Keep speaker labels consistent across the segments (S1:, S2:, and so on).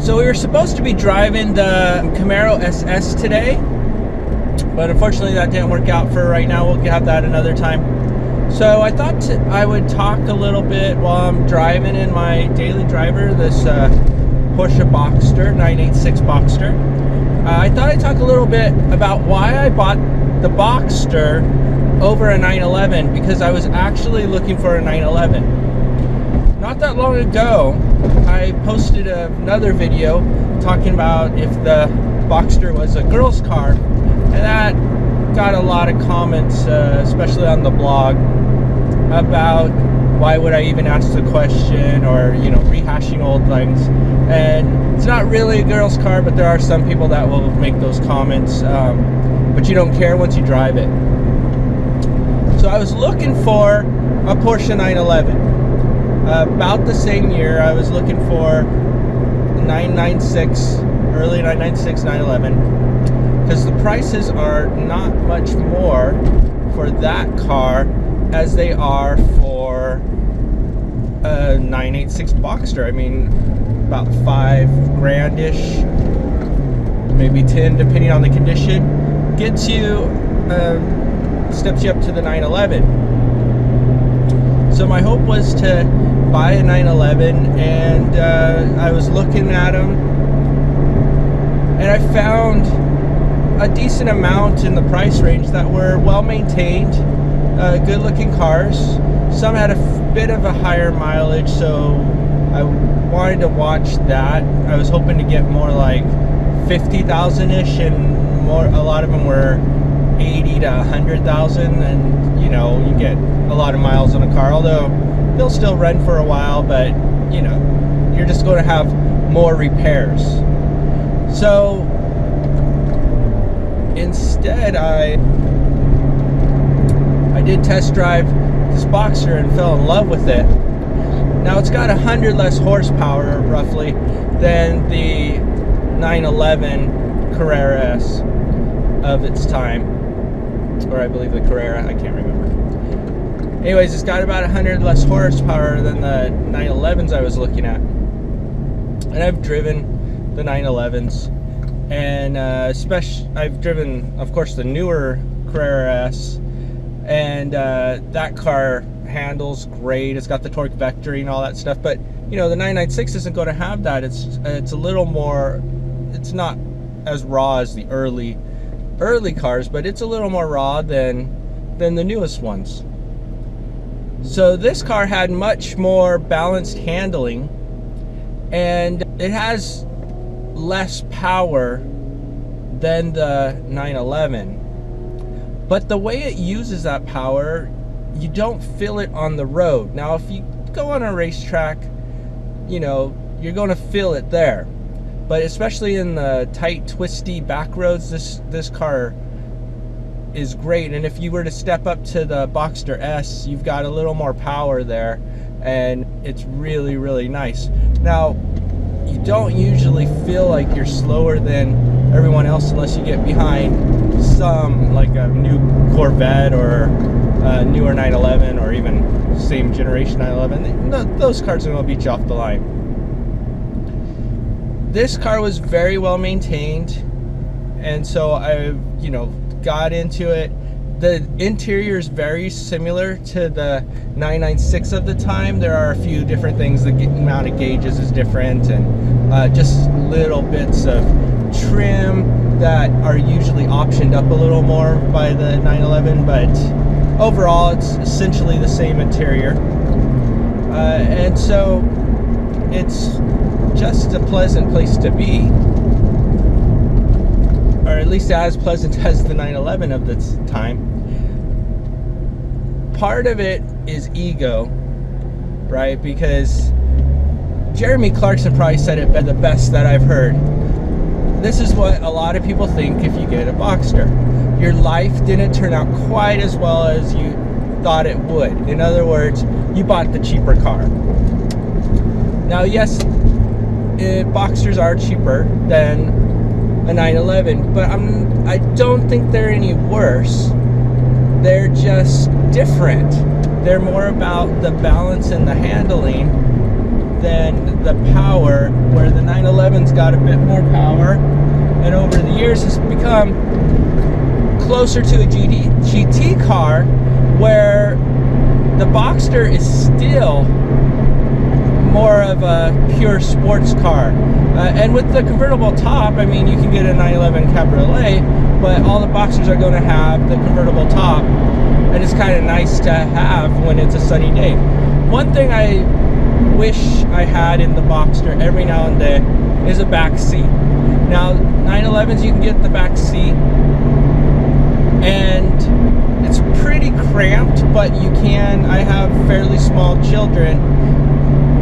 S1: So we were supposed to be driving the Camaro SS today, but unfortunately that didn't work out for right now. We'll have that another time. So I thought I would talk a little bit while I'm driving in my daily driver, this Porsche Boxster, 986 Boxster. I thought I'd talk a little bit about why I bought the Boxster over a 911, because I was actually looking for a 911. Not that long ago, I posted another video talking about if the Boxster was a girl's car, and that got a lot of comments, especially on the blog, about why would I even ask the question, or rehashing old things. And it's not really a girl's car, but there are some people that will make those comments, but you don't care once you drive it. So I was looking for a Porsche 911. About the same year, I was looking for 996, early 996, 911, because the prices are not much more for that car as they are for a 986 Boxster. I mean, about $5,000-ish, maybe 10, depending on the condition. Gets you, steps you up to the 911. So my hope was to buy a 911, and I was looking at them, and I found a decent amount in the price range that were well maintained, good looking cars. Some had a bit of a higher mileage, so I wanted to watch that. I was hoping to get more like 50,000-ish, and a lot of them were 80 to 100,000, and you get a lot of miles on a car, although they'll still run for a while, but you're just going to have more repairs. So instead I did test drive this Boxster and fell in love with it. Now it's got 100 less horsepower roughly than the 911 Carrera S of its time, or I believe the Carrera, I can't remember. Anyways, it's got about 100 less horsepower than the 911s I was looking at. And I've driven the 911s, and I've driven, of course, the newer Carrera S, and that car handles great. It's got the torque vectoring and all that stuff, but the 996 isn't going to have that. It's a little more, it's not as raw as the early cars, but it's a little more raw than the newest ones. So this car had much more balanced handling, and it has less power than the 911. But the way it uses that power, you don't feel it on the road. Now, if you go on a racetrack, you're going to feel it there. But especially in the tight, twisty back roads, this car is great. And if you were to step up to the Boxster S, you've got a little more power there, and it's really, really nice. Now, you don't usually feel like you're slower than everyone else unless you get behind some, like a new Corvette or a newer 911, or even same generation 911. Those cars are going to beat you off the line. This car was very well maintained, and so I got into it. The interior is very similar to the 996 of the time. There are a few different things. The amount of gauges is different, and just little bits of trim that are usually optioned up a little more by the 911, but overall it's essentially the same interior. And so it's just a pleasant place to be, or at least as pleasant as the 911 of the time. Part of it is ego, right? Because Jeremy Clarkson probably said it the best that I've heard. This is what a lot of people think if you get a Boxster. Your life didn't turn out quite as well as you thought it would. In other words, you bought the cheaper car. Now, yes, Boxsters are cheaper than a 911, but I don't think they're any worse. They're just different. They're more about the balance and the handling than the power, where the 911's got a bit more power, and over the years has become closer to a GT car, where the Boxster is still more of a pure sports car. And with the convertible top, I mean, you can get a 911 Cabriolet, but all the Boxsters are going to have the convertible top, and it's kind of nice to have when it's a sunny day. One thing I wish I had in the Boxster every now and then is a back seat. Now, 911s, you can get the back seat, and it's pretty cramped, but you can. I have fairly small children,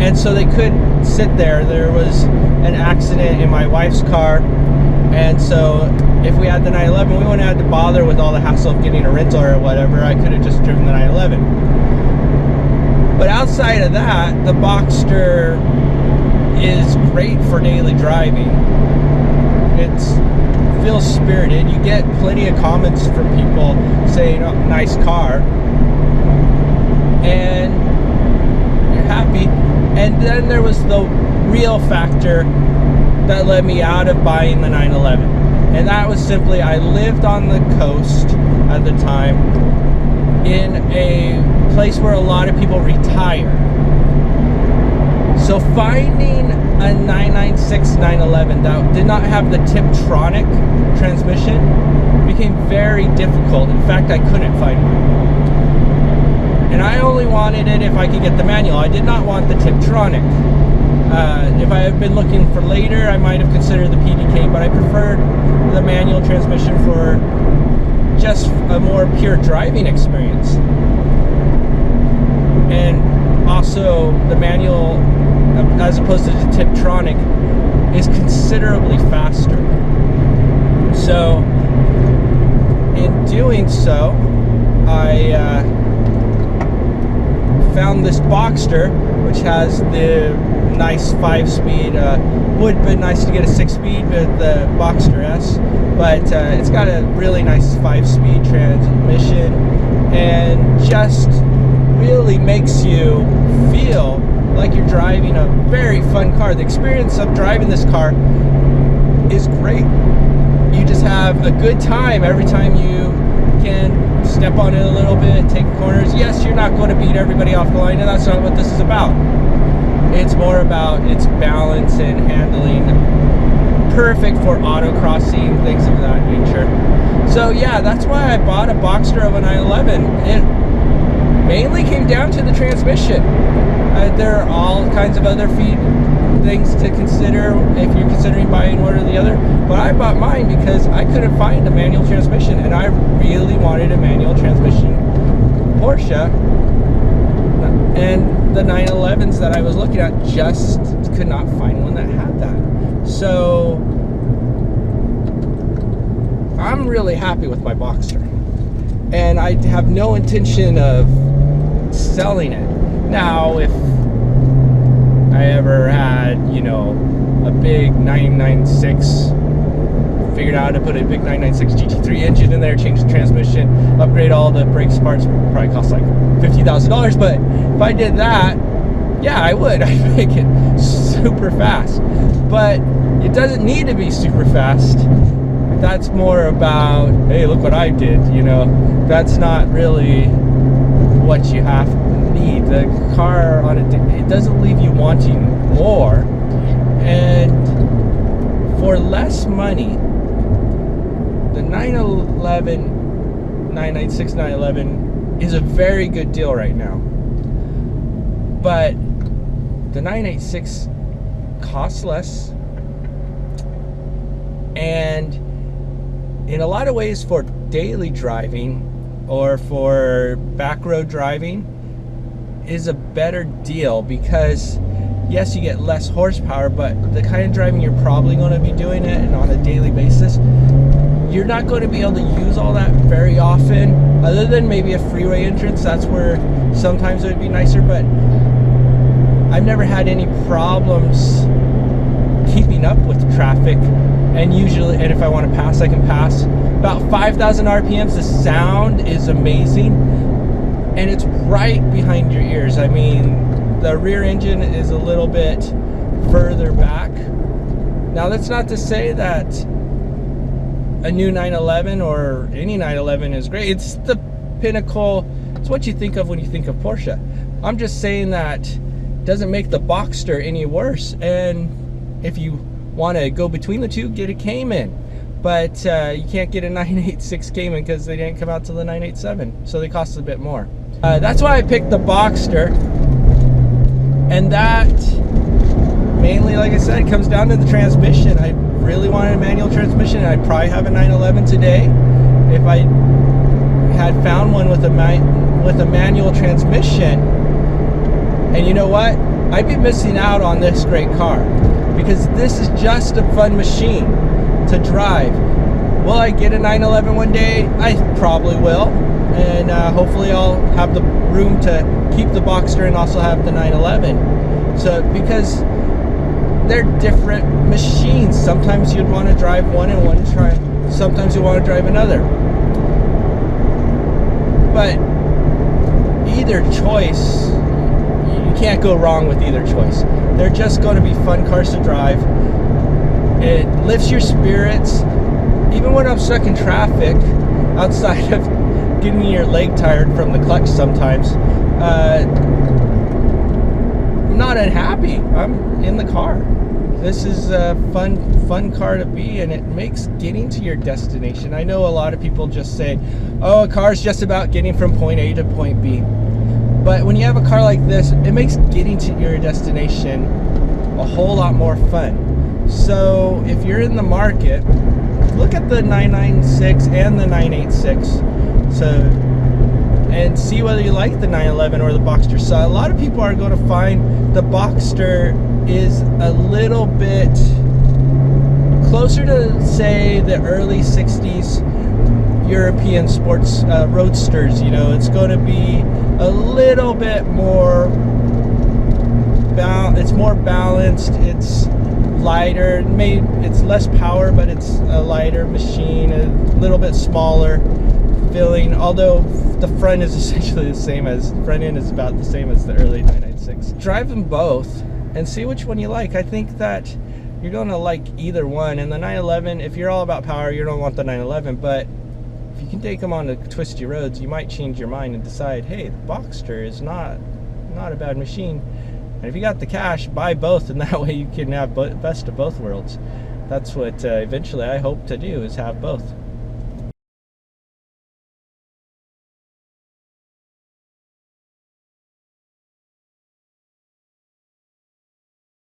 S1: and so they could sit there. There was an accident in my wife's car, and so if we had the 911, we wouldn't have to bother with all the hassle of getting a rental or whatever. I could have just driven the 911. But outside of that, the Boxster is great for daily driving. It feels spirited. You get plenty of comments from people saying, oh, nice car, and you're happy. And then there was the real factor that led me out of buying the 911, and that was simply, I lived on the coast at the time in a place where a lot of people retire. So finding a 996 911 that did not have the Tiptronic transmission became very difficult. In fact, I couldn't find one. And I only wanted it if I could get the manual. I did not want the Tiptronic. If I had been looking for later, I might have considered the PDK, but I preferred the manual transmission for just a more pure driving experience. And also, the manual, as opposed to the Tiptronic, is considerably faster. So, in doing so, I found this Boxster, which has the nice 5-speed. Would have been nice to get a 6-speed with the Boxster S, but it's got a really nice 5-speed transmission, and just really makes you feel like you're driving a very fun car. The experience of driving this car is great. You just have a good time every time you can step on it a little bit, take corners. Yes, you're not going to beat everybody off the line, and that's not what this is about. It's more about its balance and handling. Perfect for autocrossing, things of that nature. So yeah, that's why I bought a Boxster of a 911. It mainly came down to the transmission. There are all kinds of other things to consider if you're considering buying one or the other, but I bought mine because I couldn't find a manual transmission, and I really wanted a manual transmission Porsche, and the 911s that I was looking at just could not find one that had that. So I'm really happy with my Boxster, and I have no intention of selling it. Now, if I ever had, a big 996, figured out how to put a big 996 GT3 engine in there, change the transmission, upgrade all the brakes parts, probably cost like $50,000. But if I did that, yeah, I would. I'd make it super fast. But it doesn't need to be super fast. That's more about, hey, look what I did, That's not really what you have to need. The car it doesn't leave you wanting more. And for less money, the 996 911 is a very good deal right now. But the 986 costs less, and in a lot of ways for daily driving or for back road driving is a better deal, because yes, you get less horsepower, but the kind of driving you're probably going to be doing it and on a daily basis, you're not going to be able to use all that very often, other than maybe a freeway entrance. That's where sometimes it would be nicer, but I've never had any problems keeping up with traffic, and if I want to pass, I can pass. About 5,000 RPMs, the sound is amazing, and it's right behind your ears. I mean, the rear engine is a little bit further back. Now that's not to say that a new 911 or any 911 is great. It's the pinnacle. It's what you think of when you think of Porsche. I'm just saying that doesn't make the Boxster any worse. And if you want to go between the two, get a Cayman. But you can't get a 986 Cayman because they didn't come out till the 987, so they cost a bit more. That's why I picked the Boxster, and that mainly, like I said, comes down to the transmission. I really wanted a manual transmission, and I'd probably have a 911 today if I had found one with a manual transmission. And you know what? I'd be missing out on this great car, because this is just a fun machine to drive. Will I get a 911 one day? I probably will, and hopefully I'll have the room to keep the Boxster and also have the 911. So, because they're different machines. Sometimes you'd want to drive one and sometimes you want to drive another. But either choice, you can't go wrong with either choice. They're just going to be fun cars to drive. It lifts your spirits. Even when I'm stuck in traffic, outside of getting your leg tired from the clutch sometimes, I'm not unhappy. I'm in the car. This is a fun car to be, and it makes getting to your destination. I know a lot of people just say, oh, a car's just about getting from point A to point B. But when you have a car like this, it makes getting to your destination a whole lot more fun. So if you're in the market, look at the 996 and the 986 and see whether you like the 911 or the Boxster. So a lot of people are going to find the Boxster is a little bit closer to, say, the early 60s European sports roadsters. You know, it's going to be a little bit more it's more balanced, it's lighter, it's less power, but it's a lighter machine, a little bit smaller feeling, although the front is essentially the same as, front end is about the same as the early 996. Drive them both and see which one you like. I think that you're going to like either one. And the 911, if you're all about power, you don't want the 911, but if you can take them on the twisty roads, you might change your mind and decide, hey, the Boxster is not a bad machine. And if you got the cash, buy both, and that way you can have best of both worlds. That's what eventually I hope to do, is have both.